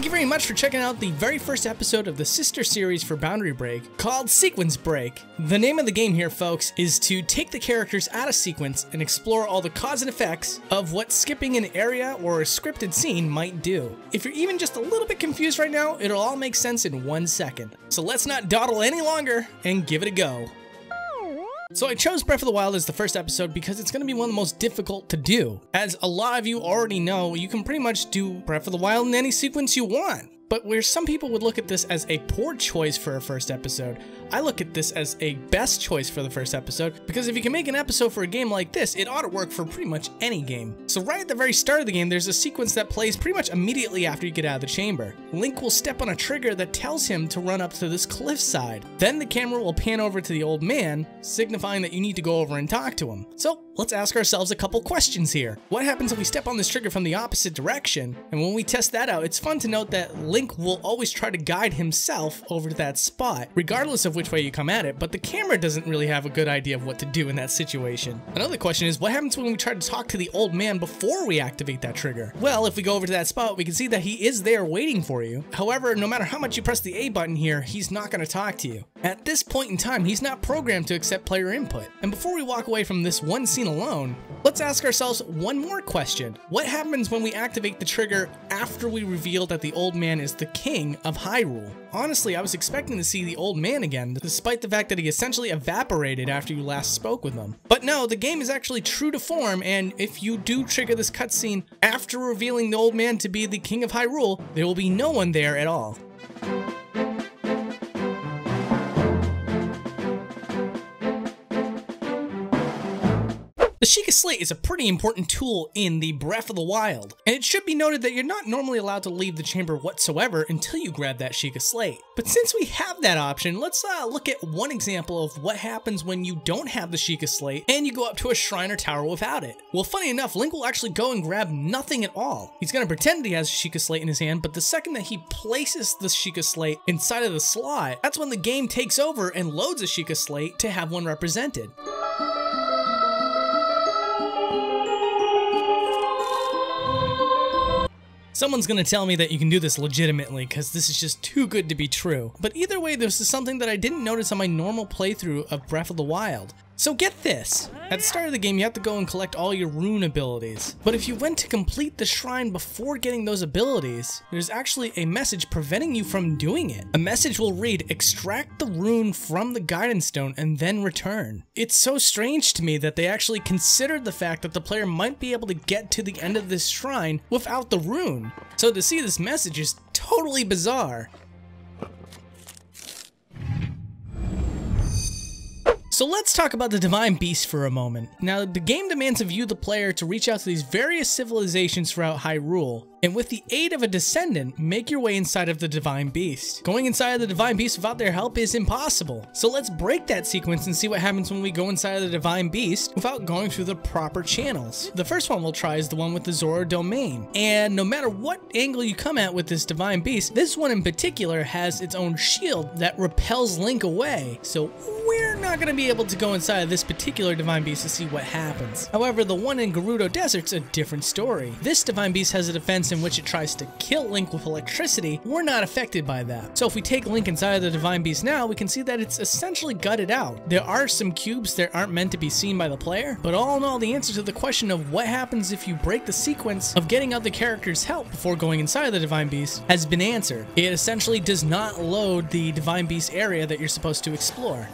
Thank you very much for checking out the very first episode of the sister series for Boundary Break called Sequence Break. The name of the game here, folks, is to take the characters out of sequence and explore all the cause and effects of what skipping an area or a scripted scene might do. If you're even just a little bit confused right now, it'll all make sense in 1 second. So let's not dawdle any longer and give it a go. So I chose Breath of the Wild as the first episode because it's going to be one of the most difficult to do. As a lot of you already know, you can pretty much do Breath of the Wild in any sequence you want. But where some people would look at this as a poor choice for a first episode, I look at this as a best choice for the first episode, because if you can make an episode for a game like this, it ought to work for pretty much any game. So right at the very start of the game, there's a sequence that plays pretty much immediately after you get out of the chamber. Link will step on a trigger that tells him to run up to this cliffside. Then the camera will pan over to the old man, signifying that you need to go over and talk to him. So let's ask ourselves a couple questions here. What happens if we step on this trigger from the opposite direction? And when we test that out, it's fun to note that Link will always try to guide himself over to that spot, regardless of which way you come at it, but the camera doesn't really have a good idea of what to do in that situation. Another question is, what happens when we try to talk to the old man before we activate that trigger? Well, if we go over to that spot, we can see that he is there waiting for you. However, no matter how much you press the A button here, he's not going to talk to you. At this point in time, he's not programmed to accept player input. And before we walk away from this one scene alone, let's ask ourselves one more question. What happens when we activate the trigger after we reveal that the old man is the king of Hyrule? Honestly, I was expecting to see the old man again, despite the fact that he essentially evaporated after you last spoke with him. But no, the game is actually true to form, and if you do trigger this cutscene after revealing the old man to be the king of Hyrule, there will be no one there at all. The Sheikah Slate is a pretty important tool in the Breath of the Wild, and it should be noted that you're not normally allowed to leave the chamber whatsoever until you grab that Sheikah Slate. But since we have that option, let's look at one example of what happens when you don't have the Sheikah Slate and you go up to a shrine or tower without it. Well, funny enough, Link will actually go and grab nothing at all. He's going to pretend he has a Sheikah Slate in his hand, but the second that he places the Sheikah Slate inside of the slot, that's when the game takes over and loads a Sheikah Slate to have one represented. Someone's gonna tell me that you can do this legitimately, because this is just too good to be true. But either way, this is something that I didn't notice on my normal playthrough of Breath of the Wild. So get this, at the start of the game you have to go and collect all your rune abilities, but if you went to complete the shrine before getting those abilities, there's actually a message preventing you from doing it. A message will read, extract the rune from the guidance stone and then return. It's so strange to me that they actually considered the fact that the player might be able to get to the end of this shrine without the rune. So to see this message is totally bizarre. So let's talk about the Divine Beast for a moment. Now, the game demands of you, the player, to reach out to these various civilizations throughout Hyrule, and with the aid of a descendant, make your way inside of the Divine Beast. Going inside of the Divine Beast without their help is impossible. So let's break that sequence and see what happens when we go inside of the Divine Beast without going through the proper channels. The first one we'll try is the one with the Zora domain. And no matter what angle you come at with this Divine Beast, this one in particular has its own shield that repels Link away. So we're not going to be able to go inside of this particular Divine Beast to see what happens. However, the one in Gerudo Desert's a different story. This Divine Beast has a defense in which it tries to kill Link with electricity. We're not affected by that. So if we take Link inside of the Divine Beast now, we can see that it's essentially gutted out. There are some cubes that aren't meant to be seen by the player, but all in all, the answer to the question of what happens if you break the sequence of getting other characters' help before going inside of the Divine Beast has been answered. It essentially does not load the Divine Beast area that you're supposed to explore.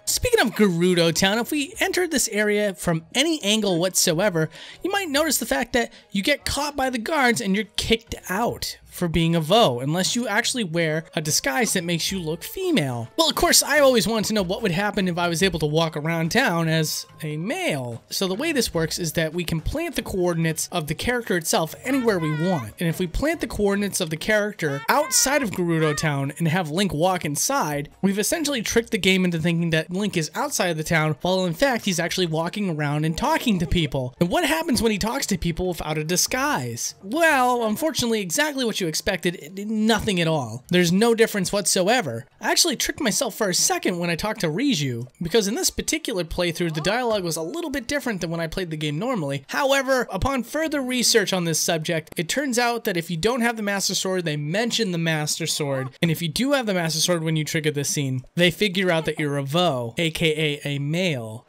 Speaking of Gerudo Town, if we entered this area from any angle whatsoever, you might notice the fact that you get caught by the guards and you're kicked out for being a Voe, unless you actually wear a disguise that makes you look female. Well, of course, I always wanted to know what would happen if I was able to walk around town as a male. So the way this works is that we can plant the coordinates of the character itself anywhere we want. And if we plant the coordinates of the character outside of Gerudo Town and have Link walk inside, we've essentially tricked the game into thinking that Link is outside of the town, while in fact he's actually walking around and talking to people. And what happens when he talks to people without a disguise? Well, unfortunately, exactly what you you expected, it did nothing at all. There's no difference whatsoever. I actually tricked myself for a second when I talked to Riju, because in this particular playthrough, the dialogue was a little bit different than when I played the game normally. However, upon further research on this subject, it turns out that if you don't have the Master Sword, they mention the Master Sword, and if you do have the Master Sword when you trigger this scene, they figure out that you're a Vo, aka a male.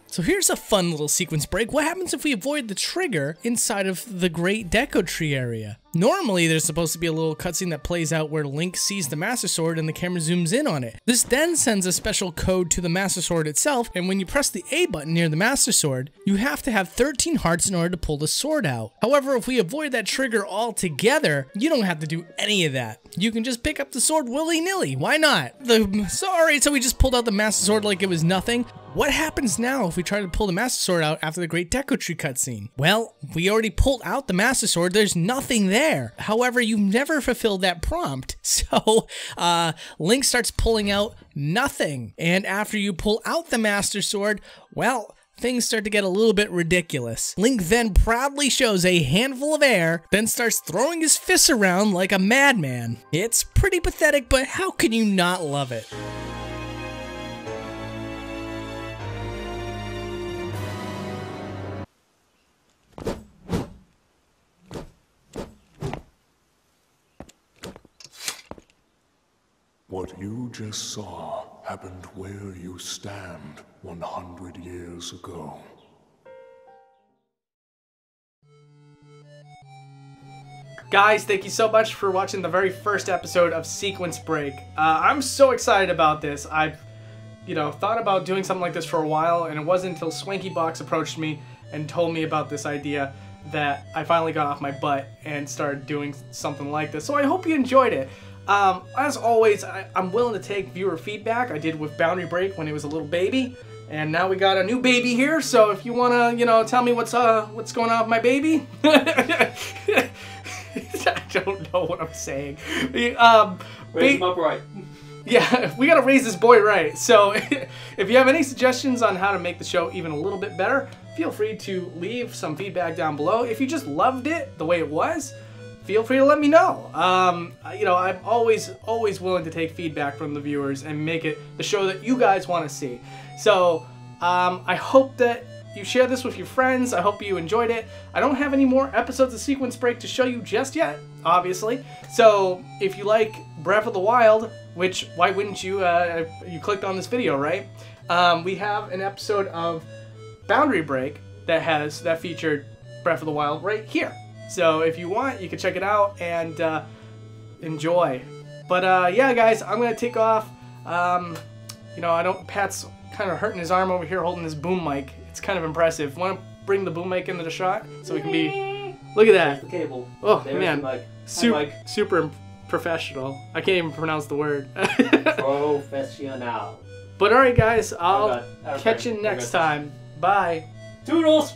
So here's a fun little sequence break. What happens if we avoid the trigger inside of the Great Deku Tree area? Normally, there's supposed to be a little cutscene that plays out where Link sees the Master Sword and the camera zooms in on it. This then sends a special code to the Master Sword itself, and when you press the A button near the Master Sword, you have to have 13 hearts in order to pull the sword out. However, if we avoid that trigger altogether, you don't have to do any of that. You can just pick up the sword willy-nilly. Why not? Sorry, so we just pulled out the Master Sword like it was nothing. What happens now if we try to pull the Master Sword out after the Great Deku Tree cutscene? Well, we already pulled out the Master Sword. There's nothing there. However, you've never fulfilled that prompt. So, Link starts pulling out nothing. And after you pull out the Master Sword, well, things start to get a little bit ridiculous. Link then proudly shows a handful of air, then starts throwing his fists around like a madman. It's pretty pathetic, but how can you not love it? What you just saw happened where you stand 100 years ago. Guys, thank you so much for watching the very first episode of Sequence Break. I'm so excited about this. I've, thought about doing something like this for a while, and it wasn't until Swanky Box approached me and told me about this idea that I finally got off my butt and started doing something like this. So I hope you enjoyed it. As always, I'm willing to take viewer feedback. I did with Boundary Break when it was a little baby, and now we got a new baby here. So if you wanna, tell me what's going on with my baby, I don't know what I'm saying. Raise him up right. Yeah, we gotta raise this boy right. So if you have any suggestions on how to make the show even a little bit better, feel free to leave some feedback down below. If you just loved it the way it was, feel free to let me know. I'm always willing to take feedback from the viewers and make it the show that you guys want to see. So I hope that you share this with your friends. I hope you enjoyed it. I don't have any more episodes of Sequence Break to show you just yet, obviously. So if you like Breath of the Wild, which why wouldn't you? You clicked on this video, right? We have an episode of Boundary Break that featured Breath of the Wild right here. So if you want, you can check it out and enjoy. But yeah, guys, I'm gonna take off. Pat's kind of hurting his arm over here holding this boom mic. It's kind of impressive. Want to bring the boom mic into the shot so we can be. Look at that. There's the cable. Oh There's man, the mic. super professional. I can't even pronounce the word. Professional. But alright, guys, I'll catch you next time. Bye. Toodles.